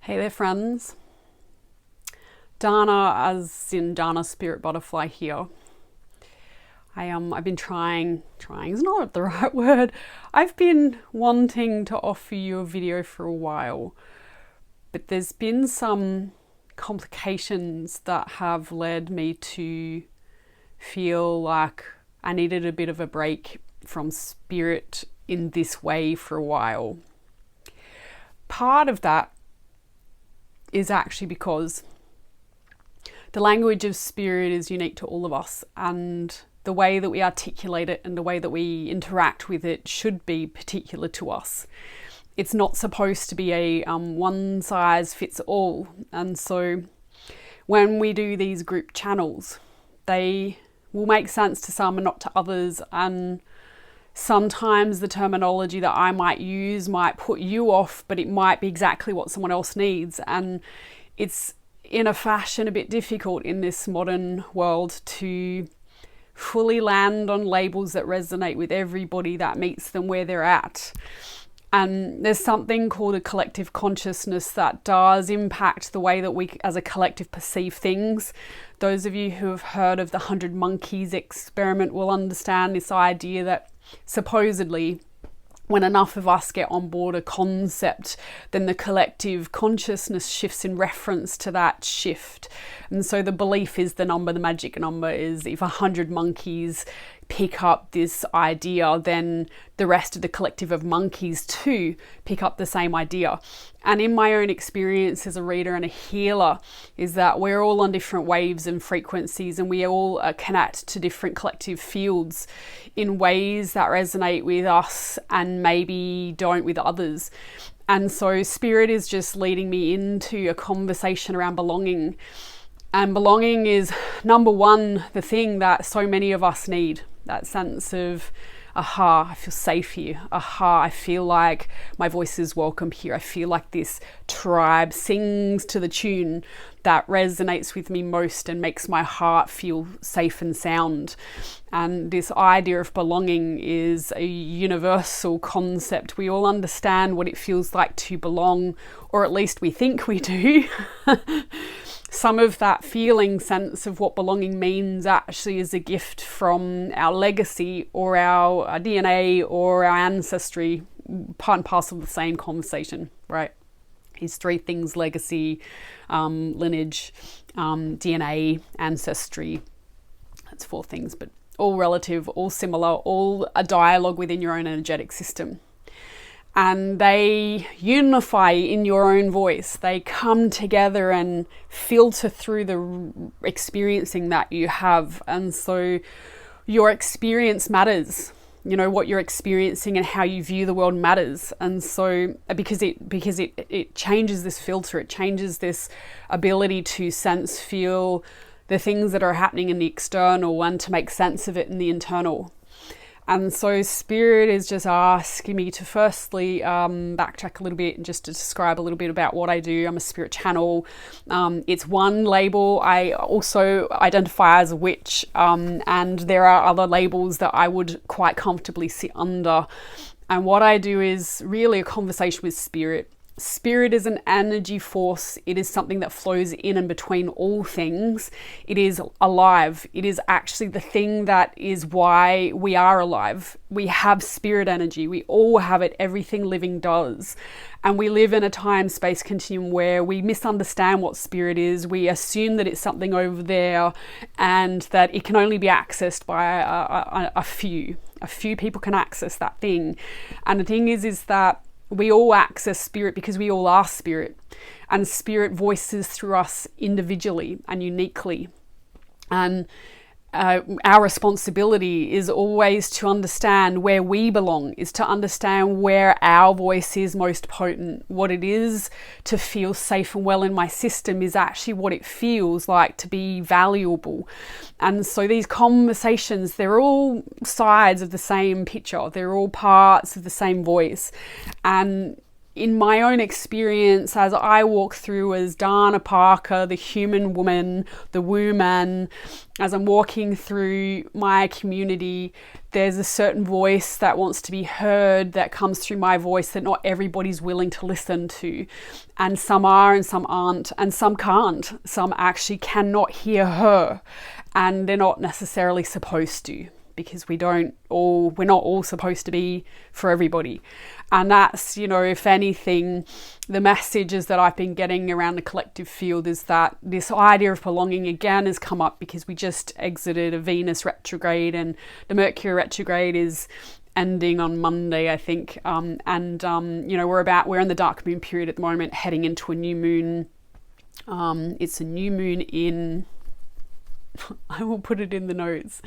Hey there, friends. Dana, as in Dana Spirit Butterfly here. I've been trying is not the right word. I've been wanting to offer you a video for a while, but there's been some complications that have led me to feel like I needed a bit of a break from spirit in this way for a while. Part of that is actually because the language of spirit is unique to all of us, and the way that we articulate it and the way that we interact with it should be particular to us. It's not supposed to be a one size fits all. And so when we do these group channels, they will make sense to some and not to others. And sometimes the terminology that I might use might put you off, but it might be exactly what someone else needs. And it's in a fashion a bit difficult in this modern world to fully land on labels that resonate with everybody that meets them where they're at. And there's something called a collective consciousness that does impact the way that we as a collective perceive things. Those of you who have heard of the 100 Monkeys experiment will understand this idea that supposedly when enough of us get on board a concept, then the collective consciousness shifts in reference to that shift. And so the belief is the magic number is if 100 monkeys pick up this idea, then the rest of the collective of monkeys too pick up the same idea. And in my own experience as a reader and a healer is that we're all on different waves and frequencies, and we all connect to different collective fields in ways that resonate with us and maybe don't with others. And so spirit is just leading me into a conversation around belonging. And belonging is, number one, the thing that so many of us need. That sense of, aha, I feel safe here. Aha, I feel like my voice is welcome here. I feel like this tribe sings to the tune that resonates with me most and makes my heart feel safe and sound. And this idea of belonging is a universal concept. We all understand what it feels like to belong, or at least we think we do. Some of that feeling sense of what belonging means actually is a gift from our legacy or our DNA or our ancestry, part and parcel of the same conversation, right? These three things: legacy, lineage, DNA, ancestry. That's four things, but all relative, all similar, all a dialogue within your own energetic system. And they unify in your own voice. They come together and filter through the experiencing that you have. And so your experience matters. You know, what you're experiencing and how you view the world matters. And so because it changes this filter, it changes this ability to sense, feel the things that are happening in the external and to make sense of it in the internal. And so spirit is just asking me to firstly backtrack a little bit and just to describe a little bit about what I do. I'm a spirit channel. It's one label. I also identify as a witch, and there are other labels that I would quite comfortably sit under. And what I do is really a conversation with spirit. Spirit is an energy force. It is something that flows in and between all things. It is alive. It is actually the thing that is why we are alive. We have spirit energy. We all have it. Everything living does. And we live in a time-space continuum where we misunderstand what spirit is. We assume that it's something over there and that it can only be accessed by a few. A few people can access that thing. And the thing is that we all access spirit because we all are spirit, and spirit voices through us individually and uniquely. And our responsibility is always to understand where we belong, is to understand where our voice is most potent. What it is to feel safe and well in my system is actually what it feels like to be valuable. And so these conversations, they're all sides of the same picture. They're all parts of the same voice. And in my own experience, as I walk through as Dana Parker, the human woman, the woman, as I'm walking through my community, there's a certain voice that wants to be heard that comes through my voice that not everybody's willing to listen to. And some are and some aren't, and some can't. Some actually cannot hear her, and they're not necessarily supposed to, because we're not all supposed to be for everybody. And that's, if anything, the messages that I've been getting around the collective field is that this idea of belonging again has come up because we just exited a Venus retrograde, and the Mercury retrograde is ending on Monday, I think. We're in the dark moon period at the moment, heading into a new moon. It's a new moon in, I will put it in the notes.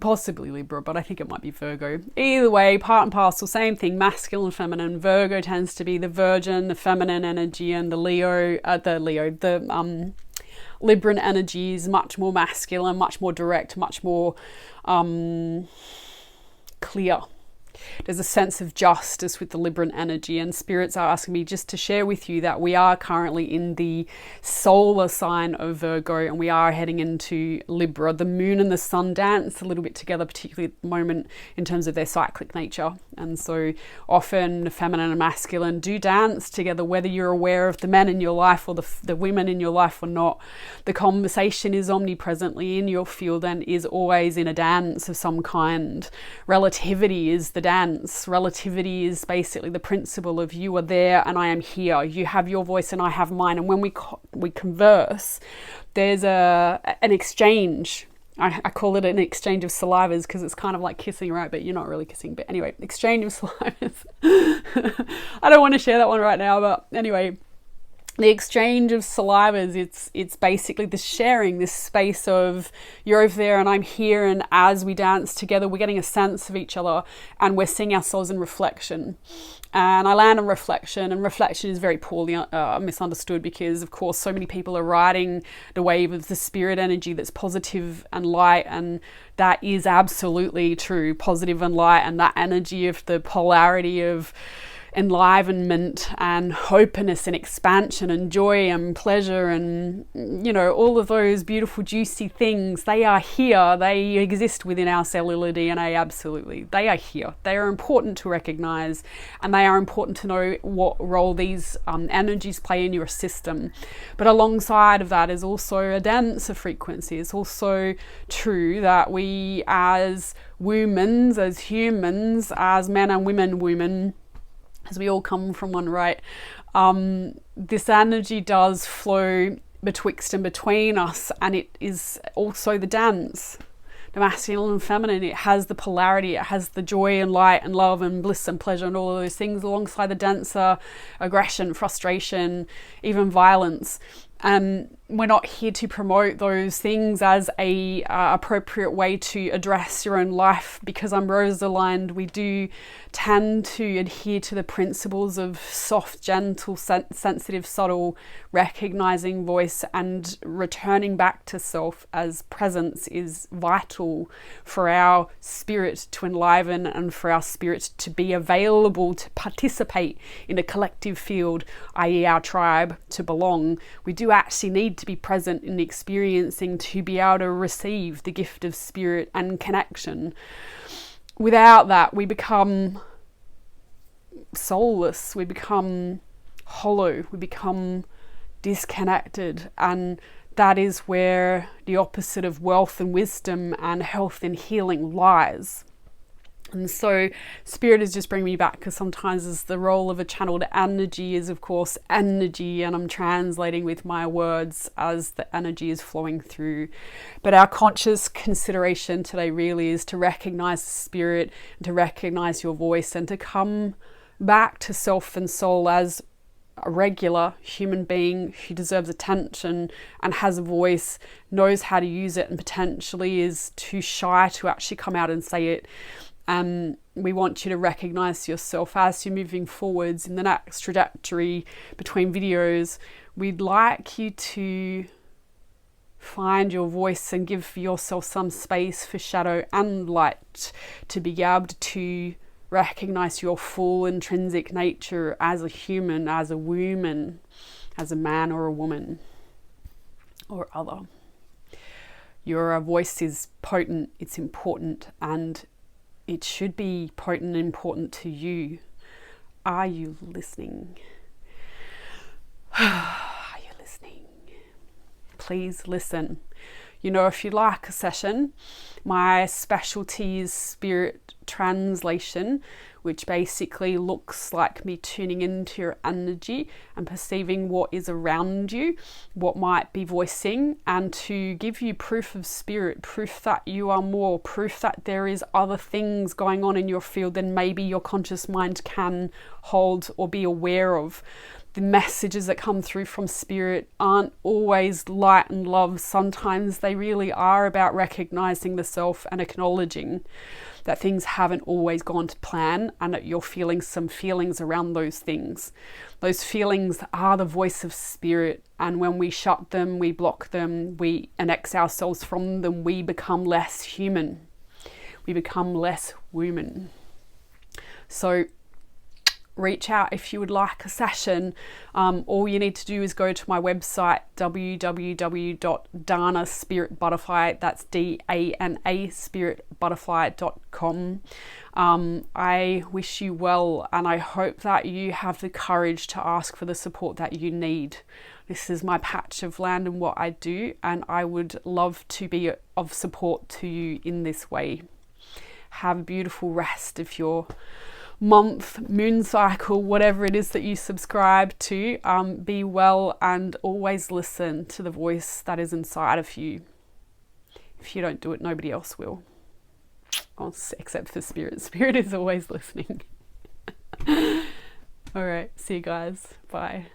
Possibly Libra, but I think it might be Virgo. Either way, part and parcel, same thing, masculine and feminine. Virgo tends to be the virgin, the feminine energy, and the Libran energy is much more masculine, much more direct, much more clear. There's a sense of justice with the Libran energy, and spirits are asking me just to share with you that we are currently in the solar sign of Virgo, and we are heading into Libra. The moon and the sun dance a little bit together, particularly at the moment in terms of their cyclic nature. And so often the feminine and masculine do dance together, whether you're aware of the men in your life or the women in your life or not. The conversation is omnipresently in your field and is always in a dance of some kind. Relativity is the dance. Relativity is basically the principle of you are there and I am here. You have your voice and I have mine. And when we converse, there's an exchange. I call it an exchange of salivas because it's kind of like kissing, right? But you're not really kissing. But anyway, exchange of salivas. I don't want to share that one right now, but anyway, the exchange of salivas, it's basically this sharing, this space of you're over there and I'm here, and as we dance together, we're getting a sense of each other and we're seeing ourselves in reflection. And I land on reflection, and reflection is very poorly misunderstood because, of course, so many people are riding the wave of the spirit energy that's positive and light, and that is absolutely true, positive and light, and that energy of the polarity of enlivenment and openness and expansion and joy and pleasure and all of those beautiful juicy things, they are here. They exist within our cellular DNA. Absolutely, they are here. They are important to recognize, and they are important to know what role these energies play in your system. But alongside of that is also a denser frequency. It's also true that we as humans, as men and women, as we all come from one, right? This energy does flow betwixt and between us, and it is also the dance, the masculine and feminine. It has the polarity, it has the joy and light and love and bliss and pleasure and all of those things, alongside the denser aggression, frustration, even violence. And we're not here to promote those things as a appropriate way to address your own life, because I'm rose aligned. We do tend to adhere to the principles of soft, gentle, sensitive, subtle, recognizing voice, and returning back to self as presence is vital for our spirit to enliven and for our spirit to be available to participate in a collective field, i.e. our tribe, to belong. We do actually need to be present in experiencing to be able to receive the gift of spirit and connection. Without that, we become soulless, we become hollow, we become disconnected, and that is where the opposite of wealth and wisdom and health and healing lies. And so spirit is just bringing me back, because sometimes as the role of a channeled energy is, of course, energy, and I'm translating with my words as the energy is flowing through. But our conscious consideration today really is to recognize the spirit, and to recognize your voice, and to come back to self and soul as a regular human being who deserves attention and has a voice, knows how to use it, and potentially is too shy to actually come out and say it. We want you to recognize yourself as you're moving forwards in the next trajectory between videos. We'd like you to find your voice and give yourself some space for shadow and light to be able to recognize your full intrinsic nature as a human, as a woman, as a man or a woman or other. Your voice is potent, it's important, and it should be potent and important to you. Are you listening? Are you listening? Please listen. You know, if you like a session, my specialty is spirit translation, which basically looks like me tuning into your energy and perceiving what is around you, what might be voicing, and to give you proof of spirit, proof that you are more, proof that there is other things going on in your field than maybe your conscious mind can hold or be aware of. The messages that come through from spirit aren't always light and love. Sometimes they really are about recognizing the self and acknowledging that things haven't always gone to plan and that you're feeling some feelings around those things. Those feelings are the voice of spirit, and when we shut them, we block them, we annex ourselves from them, we become less human. We become less woman. So reach out if you would like a session. All you need to do is go to my website, www.danaspiritbutterfly, that's DANA spiritbutterfly.com. I wish you well, and I hope that you have the courage to ask for the support that you need. This is my patch of land and what I do, and I would love to be of support to you in this way. Have a beautiful rest of your month, moon cycle, whatever it is that you subscribe to. Be well, and always listen to the voice that is inside of you. If you don't do it, nobody else will. Oh, except for spirit. Spirit is always listening. All right, see you guys. Bye.